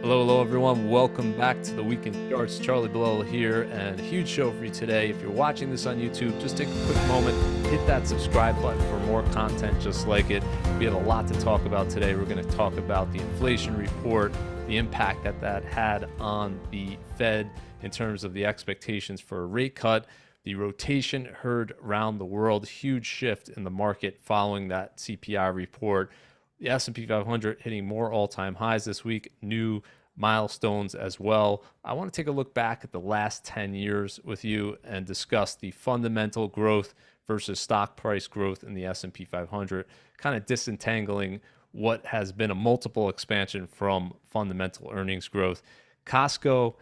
Hello, everyone. Welcome back to the Weekend Charts. Charlie Bilello here, and a huge show for you today. If you're watching this on YouTube, just take a quick moment, hit that subscribe button for more content just like it. We have a lot to talk about today. We're going to talk about the inflation report, the impact that had on the Fed in terms of the expectations for a rate cut, the rotation heard around the world, huge shift in the market following that CPI report. The S&P 500 hitting more all-time highs this week, new milestones as well. I want to take a look back at the last 10 years with you and discuss the fundamental growth versus stock price growth in the S&P 500, kind of disentangling what has been a multiple expansion from fundamental earnings growth. Costco,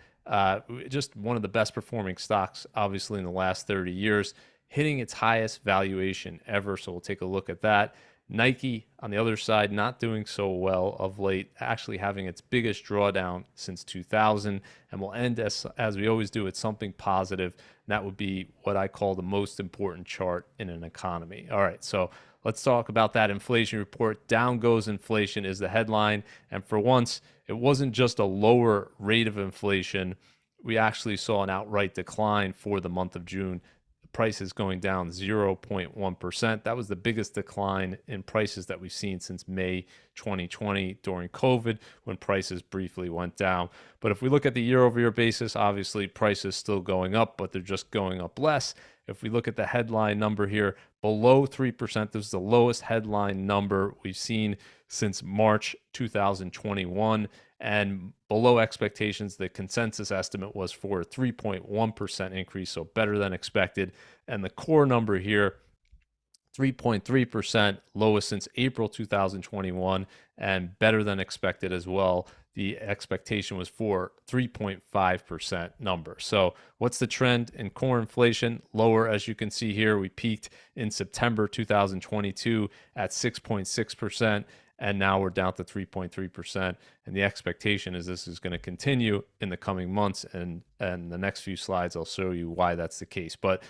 just one of the best performing stocks, obviously, in the last 30 years, hitting its highest valuation ever. So we'll take a look at that. Nike, on the other side, not doing so well of late, actually having its biggest drawdown since 2000. And we'll end, as we always do, with something positive. And that would be what I call the most important chart in an economy. All right, so let's talk about that inflation report. Down goes inflation is the headline. And for once, it wasn't just a lower rate of inflation. We actually saw an outright decline for the month of June. Prices going down 0.1%. That was the biggest decline in prices that we've seen since May 2020 during COVID, when prices briefly went down. But if we look at the year-over-year basis, obviously prices still going up, but they're just going up less. If we look at the headline number here, below 3%, this is the lowest headline number we've seen since March 2021. And below expectations, the consensus estimate was for a 3.1% increase, so better than expected. And the core number here, 3.3%, lowest since April 2021, and better than expected as well. The expectation was for 3.5% number. So what's the trend in core inflation? Lower, as you can see here. We peaked in September 2022 at 6.6%. And now we're down to 3.3%. And the expectation is this is going to continue in the coming months. And the next few slides, I'll show you why that's the case. But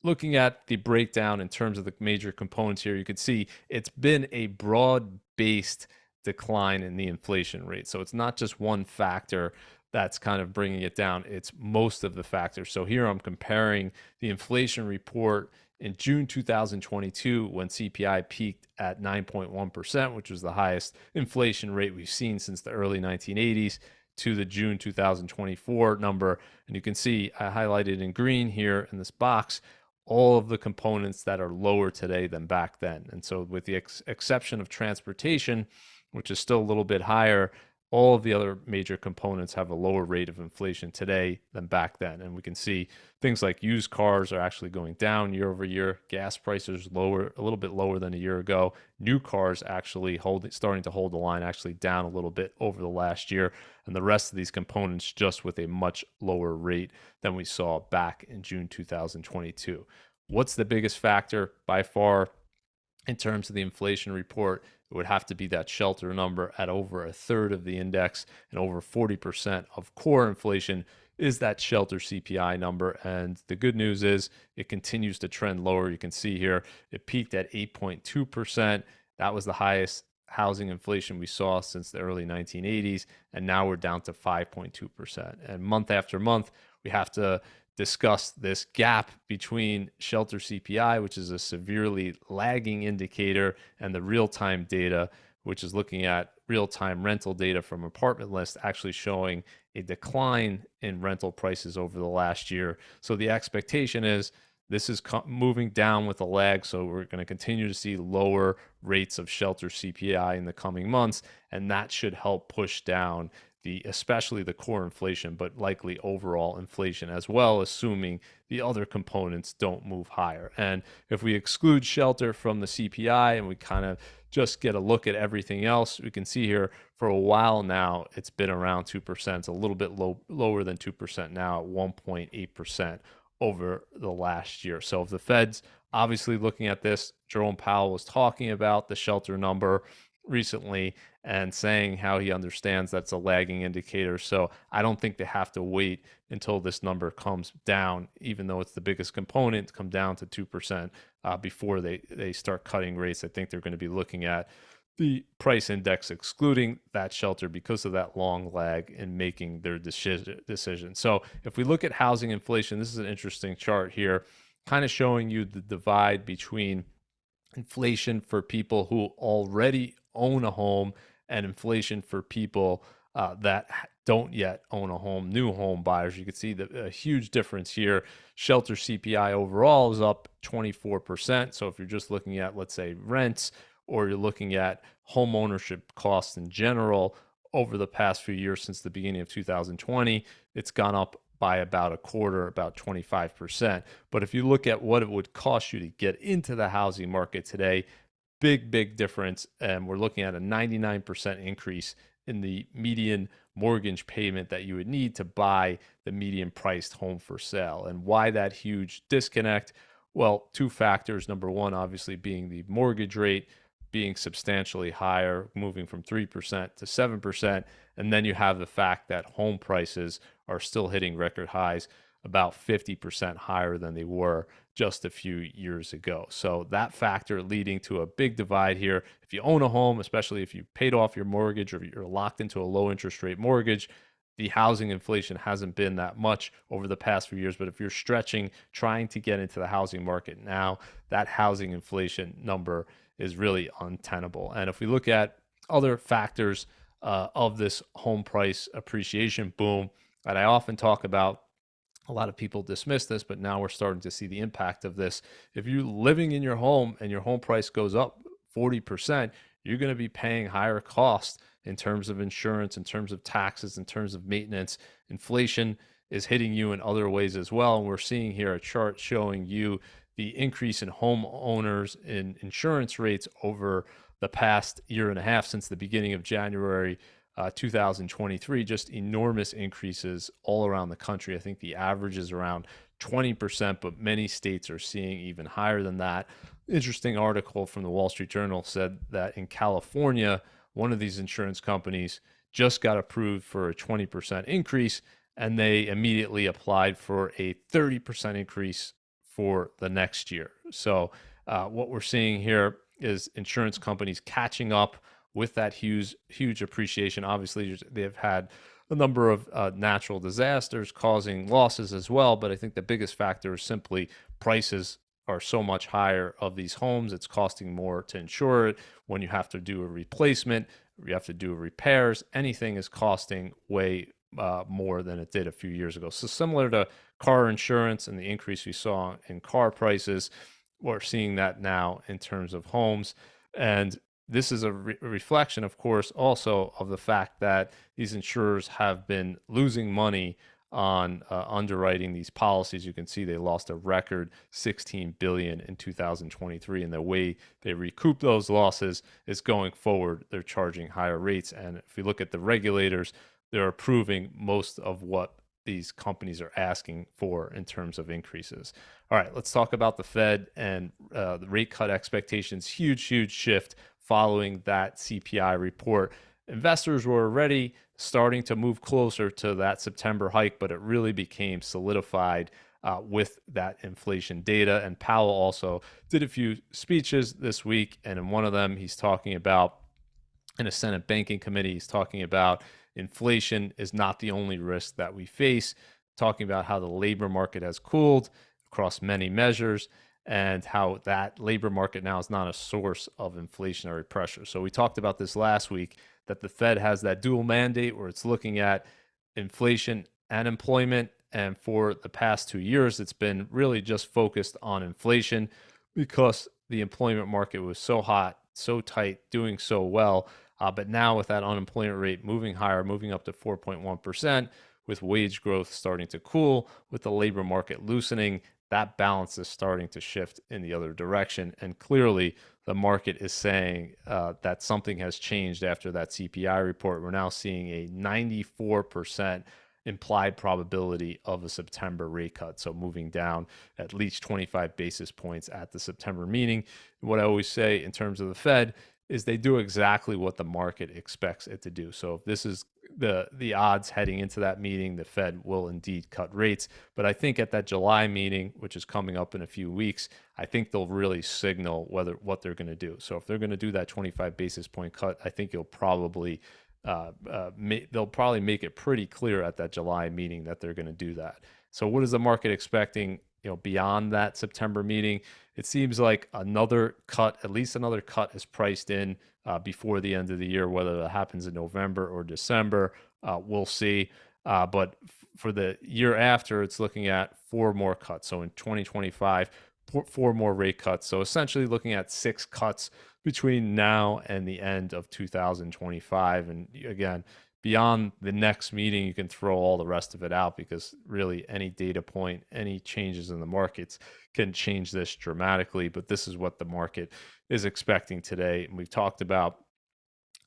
looking at the breakdown in terms of the major components here, you can see it's been a broad-based decline in the inflation rate. So it's not just one factor that's kind of bringing it down. It's most of the factors. So here I'm comparing the inflation report in June 2022, when CPI peaked at 9.1%, which was the highest inflation rate we've seen since the early 1980s, to the June 2024 number. And you can see I highlighted in green here in this box all of the components that are lower today than back then. And so with the exception of transportation, which is still a little bit higher, all of the other major components have a lower rate of inflation today than back then. And we can see things like used cars are actually going down year over year. Gas prices lower, a little bit lower than a year ago. New cars actually starting to hold the line, actually down a little bit over the last year. And the rest of these components just with a much lower rate than we saw back in June 2022. What's the biggest factor by far in terms of the inflation report? It would have to be that shelter number at over a third of the index, and over 40% of core inflation is that shelter CPI number. And the good news is it continues to trend lower. You can see here it peaked at 8.2%. That was the highest housing inflation we saw since the early 1980s, and now we're down to 5.2%. And month after month, we have to discuss this gap between shelter CPI, which is a severely lagging indicator, and the real-time data, which is looking at real-time rental data from Apartment List, actually showing a decline in rental prices over the last year. So the expectation is this is moving down with a lag, so we're going to continue to see lower rates of shelter CPI in the coming months, and that should help push down especially the core inflation, but likely overall inflation as well, assuming the other components don't move higher. And if we exclude shelter from the CPI and we kind of just get a look at everything else, we can see here for a while now it's been around 2%. It's a little bit lower than 2% now at 1.8% over the last year. So if the Fed's obviously looking at this, Jerome Powell was talking about the shelter number recently and saying how he understands that's a lagging indicator. So I don't think they have to wait until this number comes down, even though it's the biggest component, to come down to 2% before they start cutting rates. I think they're going to be looking at the price index excluding that shelter because of that long lag in making their decision. So if we look at housing inflation, this is an interesting chart here, kind of showing you the divide between inflation for people who already own a home and inflation for people that don't yet own a home, new home buyers. You can see a huge difference here. Shelter CPI overall is up 24%. So if you're just looking at, let's say, rents, or you're looking at home ownership costs in general over the past few years since the beginning of 2020, it's gone up by about a quarter, about 25%. But if you look at what it would cost you to get into the housing market today, big difference. And we're looking at a 99% increase in the median mortgage payment that you would need to buy the median priced home for sale. And why that huge disconnect? Well, two factors. Number one, obviously, being the mortgage rate being substantially higher, moving from 3% to 7%. And then you have the fact that home prices are still hitting record highs, about 50% higher than they were just a few years ago. So that factor leading to a big divide here. If you own a home, especially if you paid off your mortgage or you're locked into a low interest rate mortgage, the housing inflation hasn't been that much over the past few years. But if you're stretching, trying to get into the housing market now, that housing inflation number is really untenable. And if we look at other factors of this home price appreciation boom that I often talk about, a lot of people dismiss this, but now we're starting to see the impact of this. If you're living in your home and your home price goes up 40%, you're going to be paying higher costs in terms of insurance, in terms of taxes, in terms of maintenance. Inflation is hitting you in other ways as well. And we're seeing here a chart showing you the increase in homeowners in insurance rates over the past year and a half since the beginning of January 2023, just enormous increases all around the country. I think the average is around 20%, but many states are seeing even higher than that. Interesting article from the Wall Street Journal said that in California, one of these insurance companies just got approved for a 20% increase, and they immediately applied for a 30% increase for the next year. So what we're seeing here is insurance companies catching up with that huge appreciation. Obviously, they've had a number of natural disasters causing losses as well, but I think the biggest factor is simply prices are so much higher of these homes. It's costing more to insure it. When you have to do a replacement, you have to do repairs, anything is costing way more than it did a few years ago. So similar to car insurance and the increase we saw in car prices, we're seeing that now in terms of homes. And this is a reflection, of course, also of the fact that these insurers have been losing money on underwriting these policies. You can see they lost a record $16 billion in 2023, and the way they recoup those losses is going forward. They're charging higher rates, and if you look at the regulators, they're approving most of what these companies are asking for in terms of increases. All right, let's talk about the Fed and the rate cut expectations. Huge shift following that CPI report. Investors were already starting to move closer to that September hike, but it really became solidified with that inflation data. And Powell also did a few speeches this week, and in one of them, he's talking about, in a Senate Banking Committee, he's talking about inflation is not the only risk that we face, talking about how the labor market has cooled across many measures and how that labor market now is not a source of inflationary pressure. So we talked about this last week, that the Fed has that dual mandate where it's looking at inflation and employment. And for the past 2 years, it's been really just focused on inflation because the employment market was so hot, so tight, doing so well. But now with that unemployment rate moving higher, moving up to 4.1%, with wage growth starting to cool, with the labor market loosening, that balance is starting to shift in the other direction. And clearly, the market is saying that something has changed after that CPI report. We're now seeing a 94% implied probability of a September rate cut. So moving down at least 25 basis points at the September meeting. What I always say in terms of the Fed is they do exactly what the market expects it to do. So if this is the odds heading into that meeting, the Fed will indeed cut rates. But I think at that July meeting, which is coming up in a few weeks, I think they'll really signal what they're going to do. So if they're going to do that 25 basis point cut, I think they'll probably make it pretty clear at that July meeting that they're going to do that. So what is the market expecting? Beyond that September meeting, it seems like another cut, at least another cut, is priced in before the end of the year. Whether that happens in November or December, we'll see. But for the year after, it's looking at 4 more cuts. So in 2025, 4 more rate cuts. So essentially looking at 6 cuts between now and the end of 2025. And again, beyond the next meeting, you can throw all the rest of it out, because really any data point, any changes in the markets can change this dramatically. But this is what the market is expecting today. And we've talked about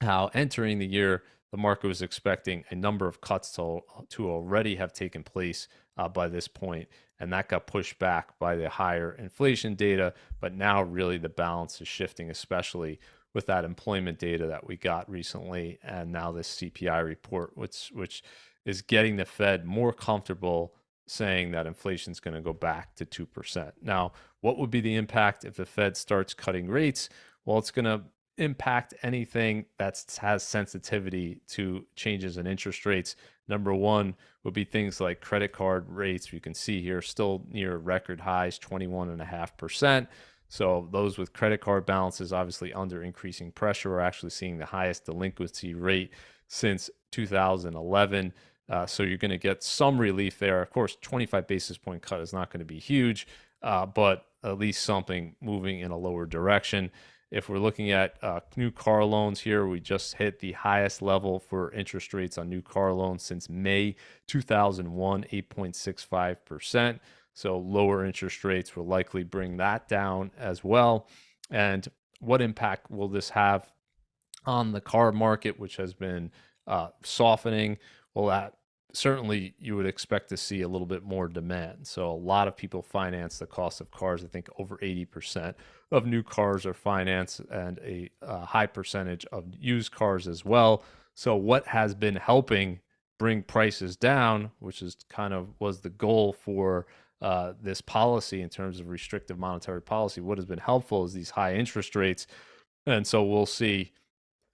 how entering the year, the market was expecting a number of cuts to already have taken place by this point, and that got pushed back by the higher inflation data. But now really the balance is shifting, especially with that employment data that we got recently, and now this CPI report, which is getting the Fed more comfortable saying that inflation is going to go back to 2%. Now, what would be the impact if the Fed starts cutting rates? Well, it's going to impact anything that has sensitivity to changes in interest rates. Number one would be things like credit card rates. You can see here still near record highs, 21.5%. So those with credit card balances obviously under increasing pressure. We're actually seeing the highest delinquency rate since 2011. So you're going to get some relief there. Of course, 25 basis point cut is not going to be huge, but at least something moving in a lower direction. If we're looking at new car loans here, we just hit the highest level for interest rates on new car loans since May 2001, 8.65%. So lower interest rates will likely bring that down as well. And what impact will this have on the car market, which has been softening? Well, that certainly you would expect to see a little bit more demand. So a lot of people finance the cost of cars. I think over 80% of new cars are financed, and a high percentage of used cars as well. So what has been helping bring prices down, which is kind of was the goal for this policy in terms of restrictive monetary policy, what has been helpful is these high interest rates. And so we'll see,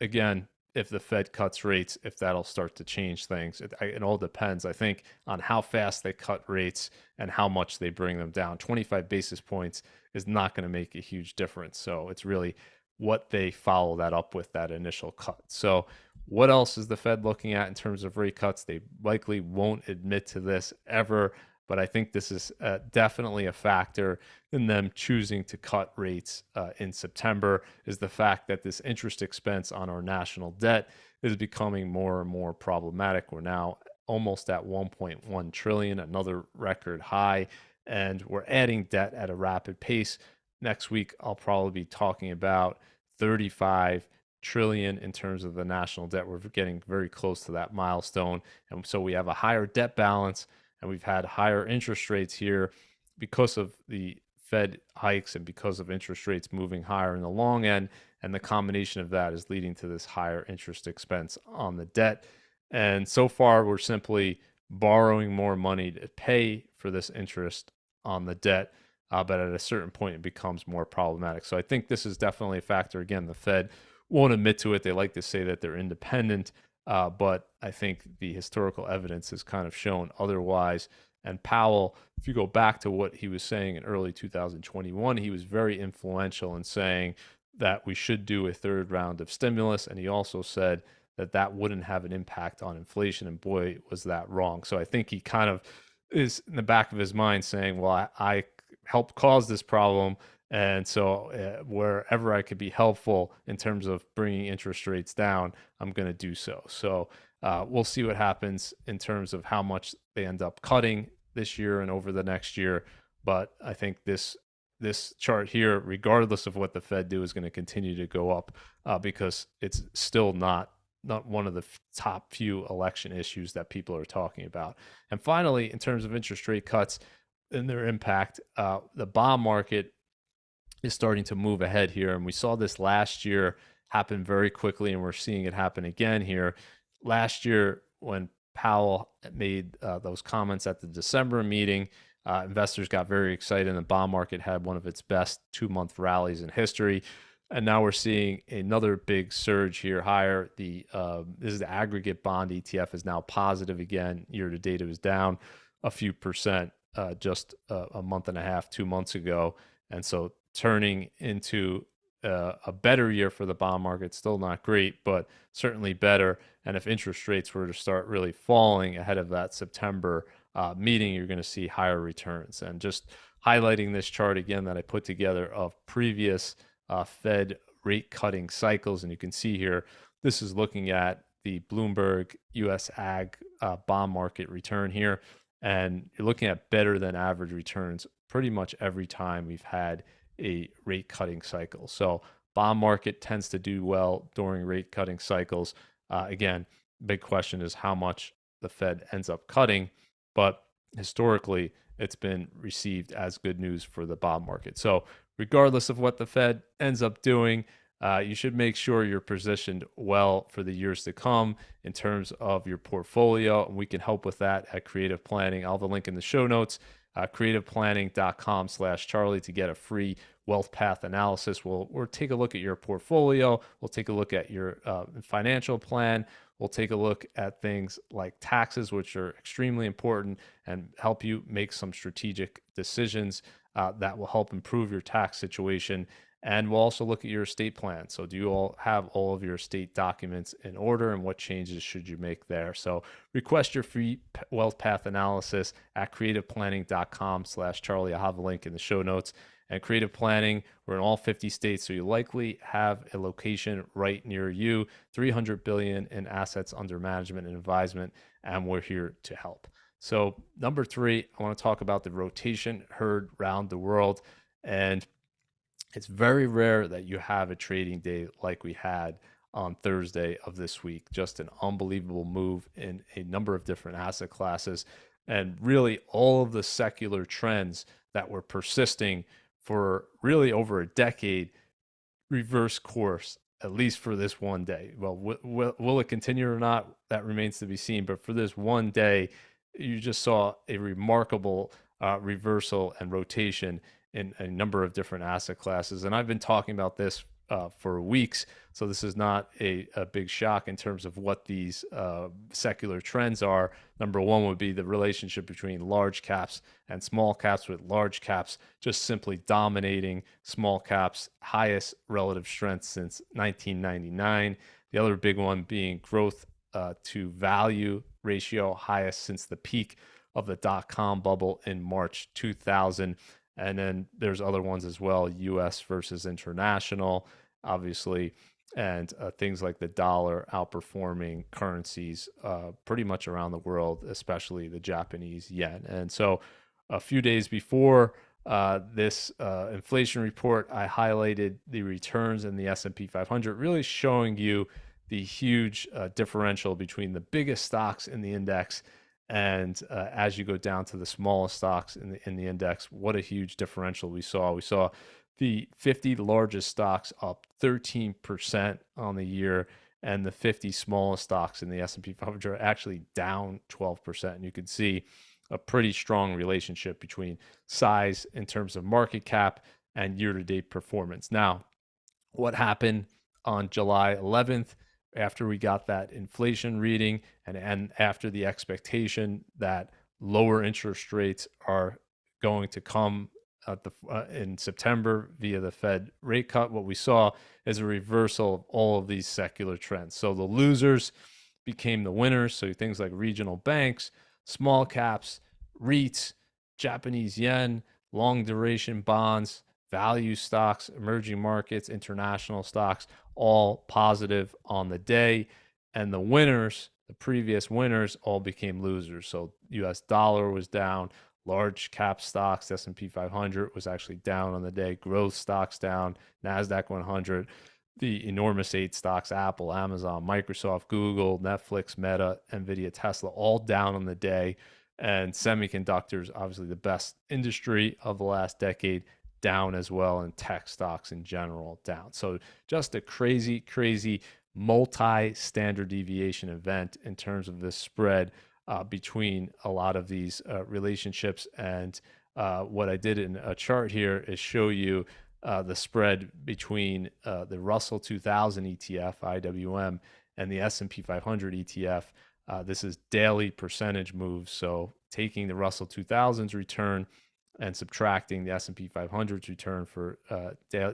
again, if the Fed cuts rates, if that'll start to change things. It all depends, I think, on how fast they cut rates and how much they bring them down. 25 basis points is not going to make a huge difference. So it's really what they follow that up with, that initial cut. So what else is the Fed looking at in terms of rate cuts? They likely won't admit to this ever, but I think this is definitely a factor in them choosing to cut rates in September, is the fact that this interest expense on our national debt is becoming more and more problematic. We're now almost at 1.1 trillion, another record high, and we're adding debt at a rapid pace. Next week, I'll probably be talking about 35 trillion in terms of the national debt. We're getting very close to that milestone. And so we have a higher debt balance, and we've had higher interest rates here because of the Fed hikes and because of interest rates moving higher in the long end. And the combination of that is leading to this higher interest expense on the debt. And so far, we're simply borrowing more money to pay for this interest on the debt. But at a certain point, it becomes more problematic. So I think this is definitely a factor. Again, the Fed won't admit to it. They like to say that they're independent. But I think the historical evidence has kind of shown otherwise. And Powell, if you go back to what he was saying in early 2021, he was very influential in saying that we should do a third round of stimulus. And he also said that that wouldn't have an impact on inflation. And boy, was that wrong. So I think he kind of is in the back of his mind saying, well, I helped cause this problem. And so wherever I could be helpful in terms of bringing interest rates down, I'm going to do so. So we'll see what happens in terms of how much they end up cutting this year and over the next year. But I think this chart here, regardless of what the Fed do, is going to continue to go up because it's still not one of the top few election issues that people are talking about. And finally, in terms of interest rate cuts and their impact, the bond market is starting to move ahead here. And we saw this last year happen very quickly, and we're seeing it happen again here. last year when Powell made those comments at the December meeting, investors got very excited and the bond market had one of its best 2-month rallies in history. And now we're seeing another big surge here higher. This is the aggregate bond ETF is now positive again. Year to date, it was down a few percent just a month and a half, 2 months ago. And so turning into a better year for the bond market. Still not great, but certainly better. And if interest rates were to start really falling ahead of that September meeting, you're going to see higher returns. And just highlighting this chart again that I put together of previous Fed rate cutting cycles. And you can see here, this is looking at the Bloomberg US Ag bond market return here. And you're looking at better than average returns pretty much every time we've had a rate cutting cycle. So bond market tends to do well during rate cutting cycles. Again, big question is how much the Fed ends up cutting, but historically it's been received as good news for the bond market. So regardless of what the Fed ends up doing, you should make sure you're positioned well for the years to come in terms of your portfolio. And we can help with that at Creative Planning. I'll have a link in the show notes, creativeplanning.com/Charlie to get a free wealth path analysis. We'll take a look at your portfolio. We'll take a look at your financial plan. We'll take a look at things like taxes, which are extremely important, and help you make some strategic decisions that will help improve your tax situation. And we'll also look at your estate plan. So do you all have all of your estate documents in order, and what changes should you make there? So request your free wealth path analysis at creativeplanning.com/Charlie. I'll have a link in the show notes. And Creative Planning, we're in all 50 states, so you likely have a location right near you. 300 billion in assets under management and advisement, and we're here to help. So number 3, I want to talk about the rotation heard around the world. And it's very rare that you have a trading day like we had on Thursday of this week. Just an unbelievable move in a number of different asset classes. And really all of the secular trends that were persisting for really over a decade reverse course, at least for this one day. Well, will it continue or not? That remains to be seen. But for this one day, you just saw a remarkable reversal and rotation in a number of different asset classes. And I've been talking about this for weeks. So this is not a big shock in terms of what these secular trends are. Number one would be the relationship between large caps and small caps, with large caps just simply dominating small caps, highest relative strength since 1999. The other big one being growth to value ratio, highest since the peak of the dot-com bubble in March 2000. And then there's other ones as well, US versus international, obviously, and things like the dollar outperforming currencies pretty much around the world, especially the Japanese yen. And so a few days before this inflation report, I highlighted the returns in the S&P 500, really showing you the huge differential between the biggest stocks in the index and as you go down to the smallest stocks in the index, what a huge differential we saw. We saw the 50 largest stocks up 13% on the year, and the 50 smallest stocks in the S&P 500 are actually down 12%. And you can see a pretty strong relationship between size in terms of market cap and year-to-date performance. Now, what happened on July 11th? After we got that inflation reading and after the expectation that lower interest rates are going to come at in September via the Fed rate cut, what we saw is a reversal of all of these secular trends. So the losers became the winners. So things like regional banks, small caps, REITs, Japanese yen, long duration bonds, value stocks, emerging markets, international stocks, all positive on the day. And the winners, the previous winners, all became losers. So US dollar was down, large cap stocks, S&P 500 was actually down on the day, growth stocks down, NASDAQ 100, the enormous 8 stocks, Apple, Amazon, Microsoft, Google, Netflix, Meta, Nvidia, Tesla, all down on the day. And semiconductors, obviously the best industry of the last decade, down as well, and tech stocks in general down. So just a crazy multi-standard deviation event in terms of this spread between a lot of these relationships. And what I did in a chart here is show you the spread between the Russell 2000 ETF, IWM, and the S&P 500 ETF. This is daily percentage moves. So taking the Russell 2000's return and subtracting the S&P 500's return for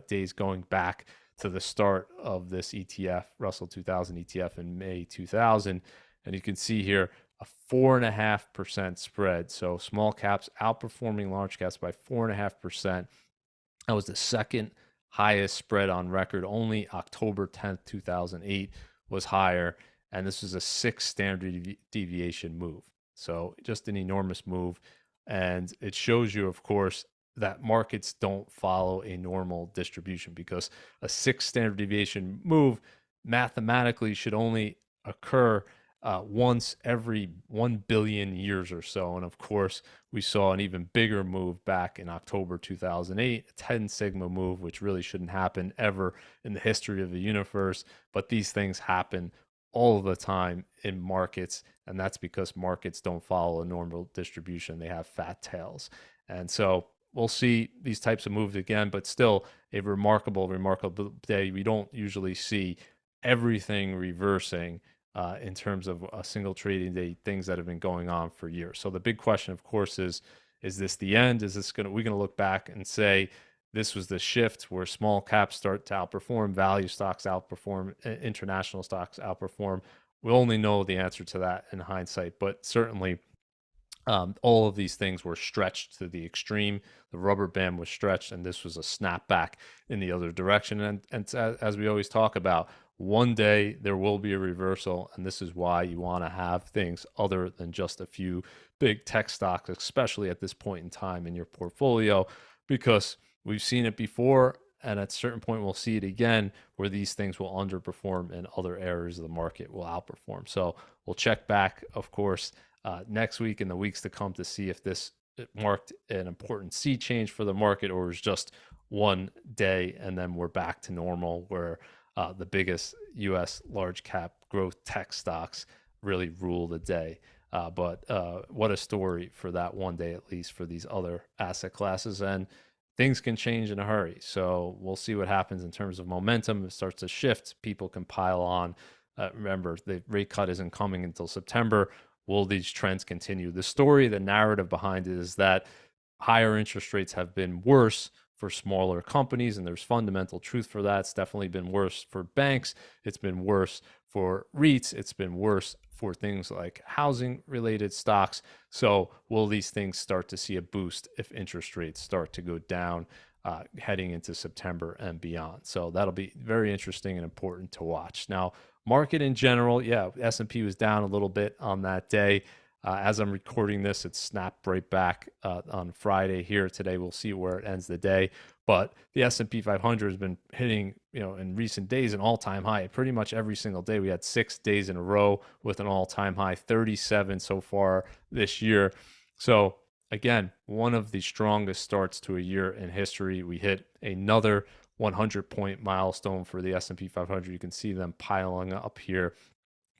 days going back to the start of this ETF, Russell 2000 ETF in May 2000. And you can see here a 4.5% spread. So small caps outperforming large caps by 4.5%. That was the second highest spread on record. Only October 10th, 2008 was higher. And this was a 6 standard deviation move. So just an enormous move. And it shows you, of course, that markets don't follow a normal distribution, because a 6 standard deviation move mathematically should only occur once every 1 billion years or so. And of course, we saw an even bigger move back in October 2008, a 10 sigma move, which really shouldn't happen ever in the history of the universe. But these things happen all the time in markets, and that's because markets don't follow a normal distribution. They have fat tails. And so we'll see these types of moves again, but still a remarkable day. We don't usually see everything reversing in terms of a single trading day, things that have been going on for years. So the big question, of course, is this the end? Is this we're going to look back and say this was the shift where small caps start to outperform, value stocks outperform, international stocks outperform? We'll only know the answer to that in hindsight, but certainly all of these things were stretched to the extreme. The rubber band was stretched, and this was a snapback in the other direction. And as we always talk about, one day there will be a reversal, and this is why you want to have things other than just a few big tech stocks, especially at this point in time in your portfolio, because we've seen it before, and at a certain point we'll see it again, where these things will underperform and other areas of the market will outperform. So we'll check back, of course, next week and the weeks to come to see if this marked an important sea change for the market, or was just one day and then we're back to normal, where the biggest U.S. large cap growth tech stocks really rule the day. But what a story for that one day, at least for these other asset classes. And things can change in a hurry. So we'll see what happens in terms of momentum. If it starts to shift, people can pile on. Remember, the rate cut isn't coming until September. Will these trends continue? The story, the narrative behind it is that higher interest rates have been worse for smaller companies, and there's fundamental truth for that. It's definitely been worse for banks. It's been worse for REITs. It's been worse for things like housing related stocks. So will these things start to see a boost if interest rates start to go down heading into September and beyond? So that'll be very interesting and important to watch. Now, market in general, yeah, S&P was down a little bit on that day. As I'm recording this, it snapped right back on Friday here. Today, we'll see where it ends the day. But the S&P 500 has been hitting, in recent days, an all-time high. Pretty much every single day, we had 6 days in a row with an all-time high, 37 so far this year. So again, one of the strongest starts to a year in history. We hit another 100-point milestone for the S&P 500. You can see them piling up here,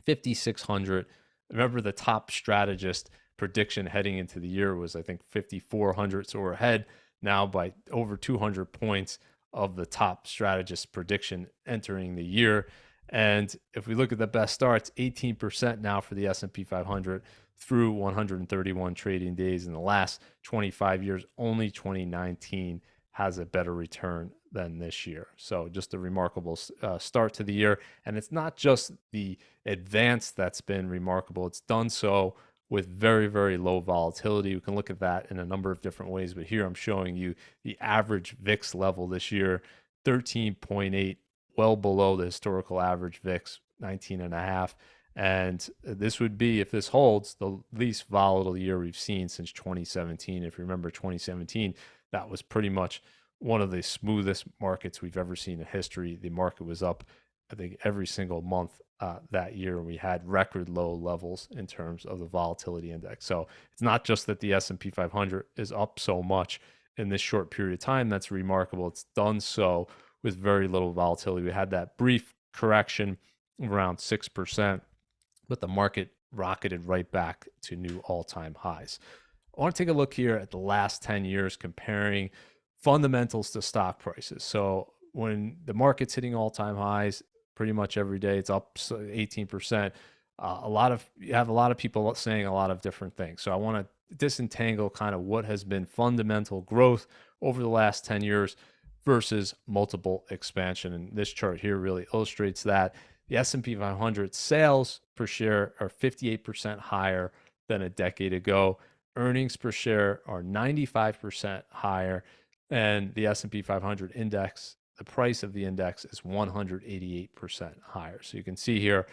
5,600. Remember, the top strategist prediction heading into the year was, I think, 5,400. So we're ahead now by over 200 points of the top strategist prediction entering the year. And if we look at the best starts, 18% now for the S&P 500 through 131 trading days in the last 25 years. Only 2019 has a better return than this year. So just a remarkable start to the year. And it's not just the advance that's been remarkable. It's done so with very, very low volatility. We can look at that in a number of different ways, but here I'm showing you the average VIX level this year, 13.8, well below the historical average VIX, 19.5. And this would be, if this holds, the least volatile year we've seen since 2017. If you remember 2017, that was pretty much one of the smoothest markets we've ever seen in history. The market was up, I think, every single month that year. We had record low levels in terms of the volatility index. So it's not just that the S&P 500 is up so much in this short period of time. That's remarkable. It's done so with very little volatility. We had that brief correction around 6%, but the market rocketed right back to new all-time highs. I want to take a look here at the last 10 years comparing fundamentals to stock prices. So when the market's hitting all-time highs pretty much every day, it's up 18%. You have a lot of people saying a lot of different things. So I want to disentangle kind of what has been fundamental growth over the last 10 years versus multiple expansion. And this chart here really illustrates that. The S&P 500 sales per share are 58% higher than a decade ago. Earnings per share are 95% higher, and the S&P 500 index, the price of the index is 188% higher. So you can see here,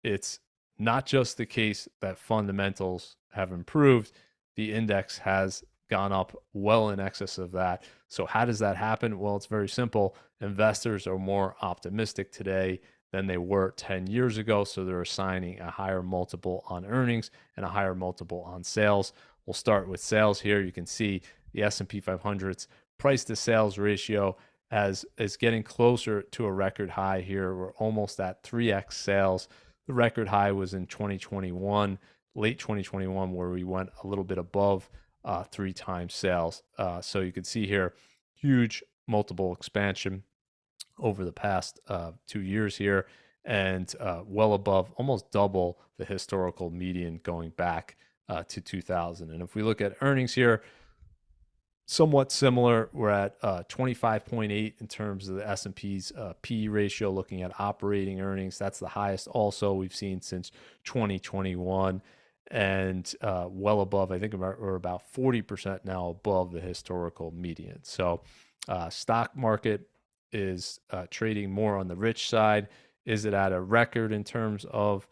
it's not just the case that fundamentals have improved, the index has gone up well in excess of that. So how does that happen? Well, it's very simple. Investors are more optimistic today than they were 10 years ago. So they're assigning a higher multiple on earnings and a higher multiple on sales. We'll start with sales here. You can see the S&P 500's price to sales ratio is getting closer to a record high here. We're almost at 3x sales. The record high was in 2021, late 2021, where we went a little bit above 3 times sales. So you can see here, huge multiple expansion over the past 2 years here, and well above, almost double the historical median going back to 2000. And if we look at earnings here, somewhat similar. We're at 25.8 in terms of the S&P's P ratio, looking at operating earnings. That's the highest also we've seen since 2021, and well above, I think we're about 40% now above the historical median. So stock market is trading more on the rich side. Is it at a record in terms of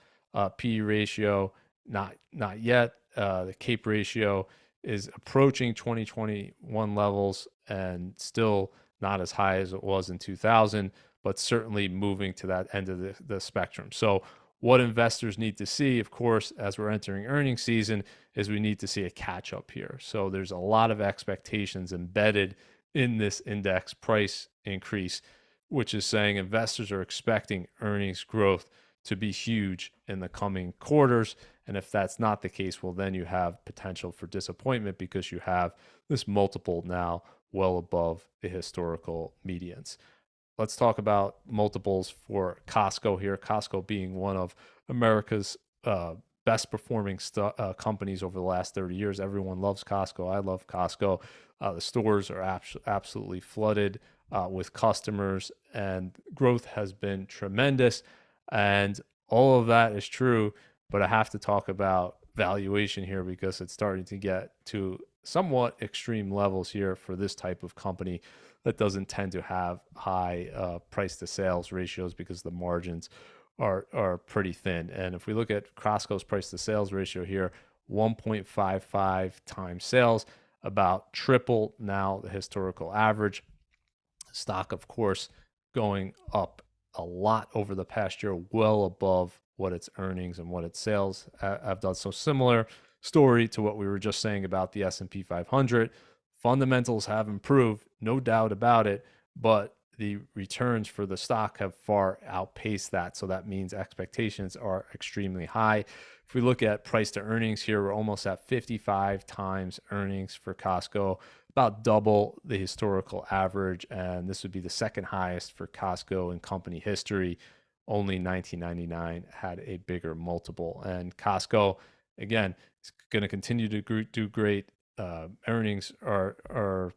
P ratio? Not yet. The CAPE ratio is approaching 2021 levels and still not as high as it was in 2000, but certainly moving to that end of the spectrum. So what investors need to see, of course, as we're entering earnings season, is we need to see a catch up here. So there's a lot of expectations embedded in this index price increase, which is saying investors are expecting earnings growth to be huge in the coming quarters. And if that's not the case, well, then you have potential for disappointment because you have this multiple now well above the historical medians. Let's talk about multiples for Costco here. Costco being one of America's best performing companies over the last 30 years. Everyone loves Costco. I love Costco. The stores are absolutely flooded with customers, and growth has been tremendous. And all of that is true, but I have to talk about valuation here because it's starting to get to somewhat extreme levels here for this type of company that doesn't tend to have high price to sales ratios because the margins are pretty thin. And if we look at Costco's price to sales ratio here, 1.55 times sales, about triple now the historical average. Stock, of course, going up a lot over the past year, well above what its earnings and what its sales have done. So similar story to what we were just saying about the S&P 500. Fundamentals have improved, no doubt about it, but the returns for the stock have far outpaced that. So that means expectations are extremely high. If we look at price to earnings here, we're almost at 55 times earnings for Costco, about double the historical average. And this would be the second highest for Costco in company history. Only 1999 had a bigger multiple. And Costco, again, is going to continue to do great. Earnings are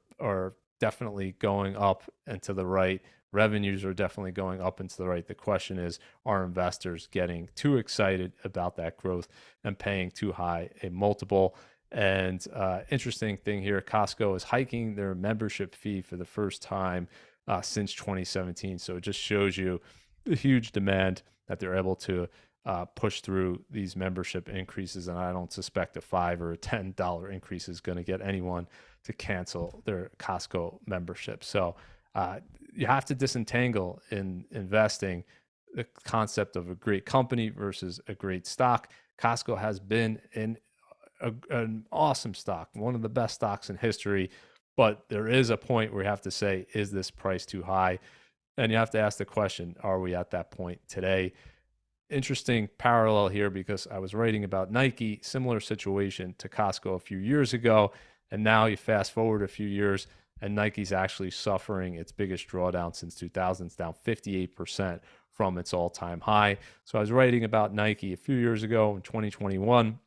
definitely going up and to the right. Revenues are definitely going up and to the right. The question is, are investors getting too excited about that growth and paying too high a multiple? And interesting thing here, Costco is hiking their membership fee for the first time since 2017. So it just shows you the huge demand that they're able to push through these membership increases. And I don't suspect a $5 or a $10 increase is going to get anyone to cancel their Costco membership. So you have to disentangle in investing the concept of a great company versus a great stock. Costco has been an awesome stock, one of the best stocks in history, but there is a point where you have to say, is this price too high? And you have to ask the question, are we at that point today? interesting parallel here because I was writing about Nike, similar situation to Costco a few years ago. And now you fast forward a few years and Nike's actually suffering its biggest drawdown since 2000. It's down 58% from its all-time high. So I was writing about Nike a few years ago in 2021,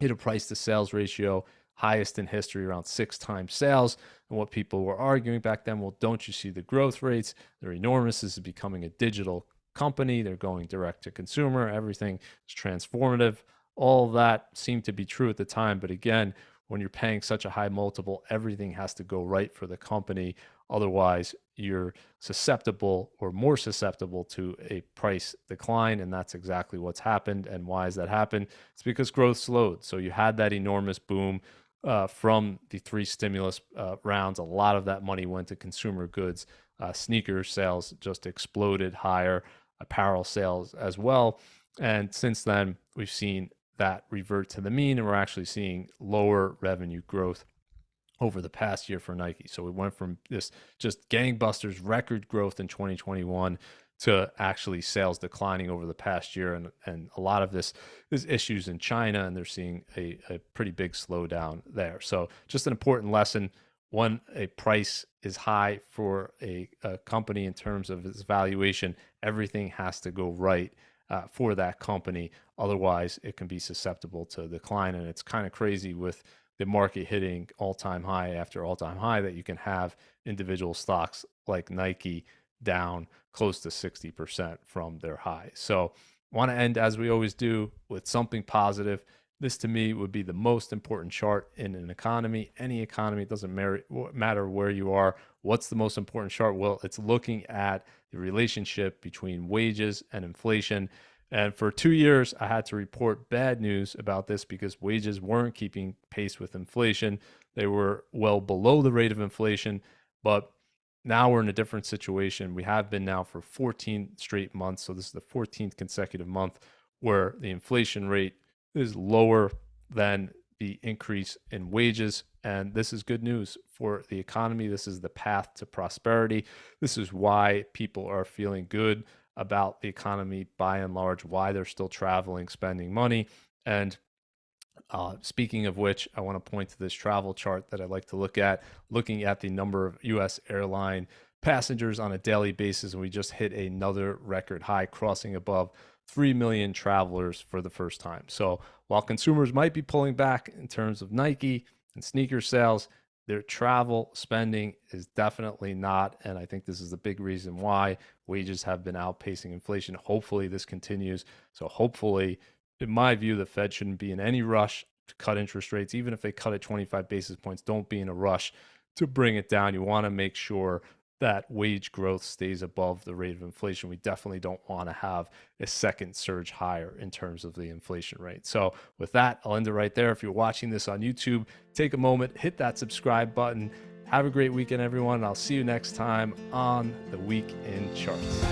hit a price to sales ratio highest in history, around 6 times sales. And what people were arguing back then, well, don't you see the growth rates? They're enormous. This is becoming a digital company. They're going direct to consumer. Everything is transformative. All of that seemed to be true at the time. But again, when you're paying such a high multiple, everything has to go right for the company. Otherwise, you're susceptible or more susceptible to a price decline. And that's exactly what's happened. And why has that happened? It's because growth slowed. So you had that enormous boom from the 3 stimulus rounds. A lot of that money went to consumer goods. Sneaker sales just exploded higher, apparel sales as well. And since then, we've seen that revert to the mean, and we're actually seeing lower revenue growth over the past year for Nike. So we went from this just gangbusters record growth in 2021 to actually sales declining over the past year. And a lot of this is issues in China, and they're seeing a pretty big slowdown there. So just an important lesson. When a price is high for a company in terms of its valuation, everything has to go right for that company. Otherwise, it can be susceptible to decline. And it's kind of crazy with the market hitting all-time high after all-time high that you can have individual stocks like Nike down close to 60% from their high. So want to end, as we always do, with something positive. This to me would be the most important chart in an economy, any economy. It doesn't matter where you are. What's the most important chart? Well, it's looking at the relationship between wages and inflation. And for 2 years, I had to report bad news about this because wages weren't keeping pace with inflation. They were well below the rate of inflation, but now we're in a different situation. We have been now for 14 straight months. So this is the 14th consecutive month where the inflation rate is lower than the increase in wages. And this is good news for the economy. This is the path to prosperity. This is why people are feeling good about the economy by and large, why they're still traveling, spending money. And speaking of which, I want to point to this travel chart that I like to look at, looking at the number of U.S. airline passengers on a daily basis. And we just hit another record high, crossing above 3 million travelers for the first time. So while consumers might be pulling back in terms of Nike and sneaker sales, their travel spending is definitely not. And I think this is the big reason why wages have been outpacing inflation. Hopefully this continues. So hopefully, in my view, the Fed shouldn't be in any rush to cut interest rates. Even if they cut it 25 basis points, don't be in a rush to bring it down. You want to make sure that wage growth stays above the rate of inflation. We definitely don't want to have a second surge higher in terms of the inflation rate. So with that, I'll end it right there. If you're watching this on YouTube, take a moment, hit that subscribe button. Have a great weekend, everyone. I'll see you next time on the Week in Charts.